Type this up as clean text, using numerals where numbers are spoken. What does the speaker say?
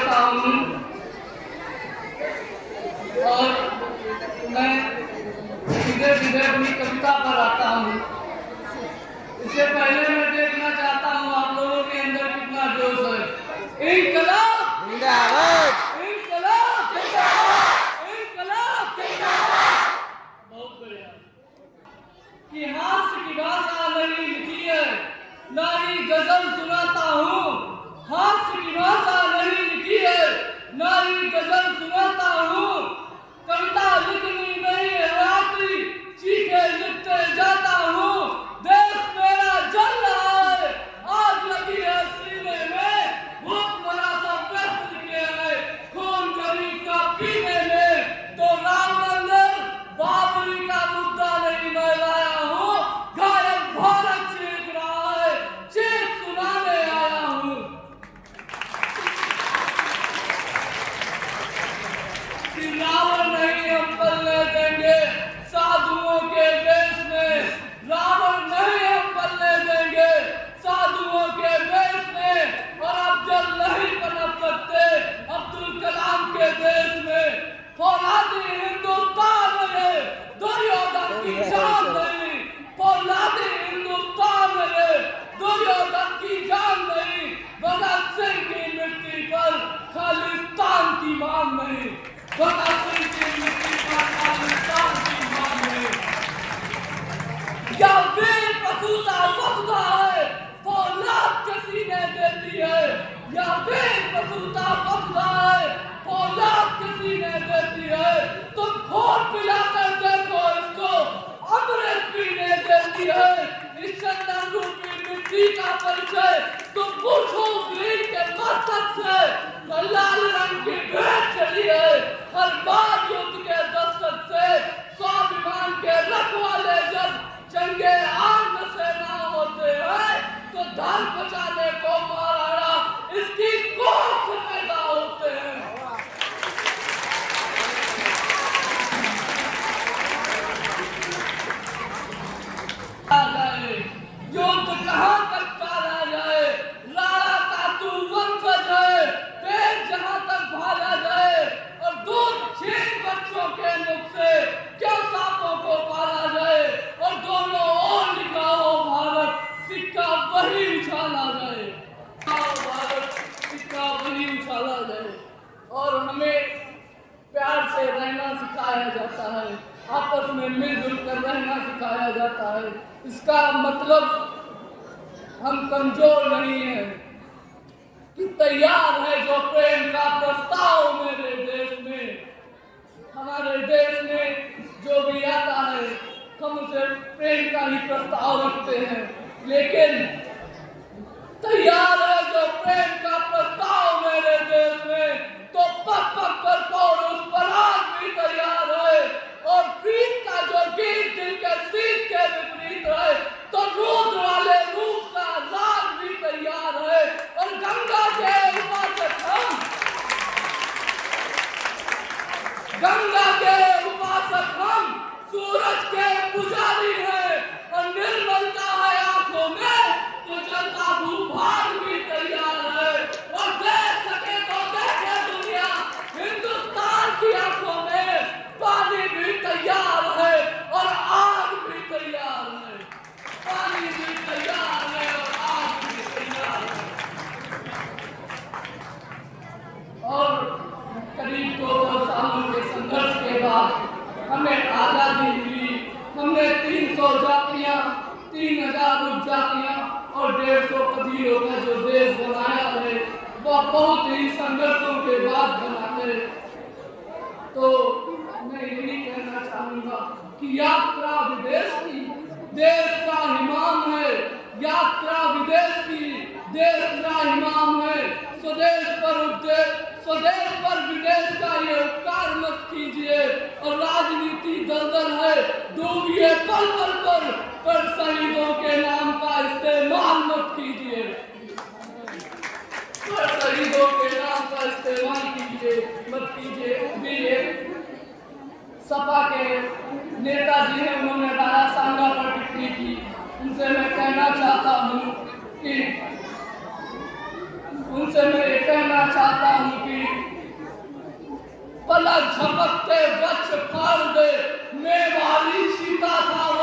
देता हूँ और मैं सीधे सीधे अपनी कविता पर आता हूँ। इससे पहले मैं देखना चाहता हूँ आप लोगों के अंदर कितना जोश है। इनकलाब जिंदाबाद, इनकलाब जिंदाबाद, इनकलाब जिंदाबाद। बहुत बढ़िया। कि हास्य की भाषा नहीं लिखी है, ना ही गजल सुनाता हूँ। हास्य की भाषा नहीं लिखी है, ना ही गजल सुनाता हूँ। कविता लिखनी नहीं आती, चीखे लिखते जाता हूँ। देश मेरा जल रहा है, आग लगी है सीने में। भूख मरा सब व्यस्त दिखे है, खून गरीब का पीने में। तो राम मंदिर बाबरी का मुद्दा नहीं मैं लाया हूँ। घायल भारत चीख रहा है, चीख सुनाने आया हूँ। कि रावण नहीं हम पलने देंगे साधुओं के वेश में। रावण नहीं हम पलने देंगे साधुओं के वेश में। और अब जल नहीं पनप सकते अब्दुल कलाम के देश में। फौलादी हिंदुस्तान है, दुर्योधन की जान नहीं। फौलादी हिंदुस्तान है, दुर्योधन की जान नहीं। भगत सिंह की मिट्टी पर खालिस्तान की मांग नहीं। भगत सिंह की मिट्टी पर खालिस्तान की मांग नहीं। या वीर प्रसूता वसुधा है, फौलाद के सीने देती है। या वीर प्रसूता वसुधा है, फौलाद के सीने देती है। तुम खोल पिलाकर देखो इसको, अमृत पीने देती है। इस चंदन रूपी मिट्टी का परिचय तुम पूछो वीर के मस्तक से। लाल रंग की भेंट चली है हर बार युद्ध के दस्तक से। स्वाभिमान के रखवाले जब जंगे आम से ना होते हैं, तो धन बचाने को महाराणा इसकी कोख से पैदा होते हैं। युद्ध कहाँ तक टाला जाए, राणा का तू वंशज है। पेट जहाँ तक भाला जाए और दूध छीन बच्चों के मुख से क्यों सांपों को पाला जाए। और दोनों ओर लिखा हो भारत, सिक्का वही उछाला जाए। भारत सिक्का वही उछाला जाए। और हमें प्यार से रहना सिखाया जाता है, आपस में मिलजुल कर रहना सिखाया जाता है। इसका मतलब हम कमजोर नहीं हैं, कि तैयार है जो प्रेम का प्रस्ताव मेरे देश में। हमारे देश में जो भी आता है हम उसे प्रेम का ही प्रस्ताव रखते हैं। लेकिन तैयार है जो प्रेम का प्रस्ताव मेरे देश में, तो पग पग पर पौरुष पराग भी तैयार है। और प्रीत का जो गीत दिल के सीत के विपरीत है, तो रूद वाले रूप का राग भी तैयार है। और गंगा के उपासक हम, गंगा के उपासक हम, सूरज के पुजारी हैं। और निर्मलता है आंखों में, तो जलता भूभाग भी तैयार है। और देख सके तो देखे दुनिया, हिंदुस्तान की आंखों में पानी भी तैयार है और आग भी तैयार है। पानी भी तैयार है और आग भी तैयार है। और करीब 200 सालों के संघर्ष के बाद हमें आजादी मिली। हमने 300 जातियां, 3000 उपजातियां और 150 कबीलों का जो देश बनाया है, वह बहुत ही संघर्षों के बाद बना है। तो मैं यही कहना चाहूंगा कि यात्रा विदेश की, देश का हिमाम है। यात्रा विदेश की, देश का हिमाम है। स्वदेश पर विदेश का ये उपकार मत कीजिए। और राजनीति दलदल है, डूबिए पल पल पर शहीदों के नाम का इस्तेमाल मत कीजिए। पर शहीदों के नाम का इस्तेमाल मत कीजिए। सपा के नेताजी हैं, उन्होंने राणा सांगा पर टिप्पणी की। उनसे मैं कहना चाहता हूँ कि झलक झपकते वक्ष फाड़ दे, मेवाड़ी चीता था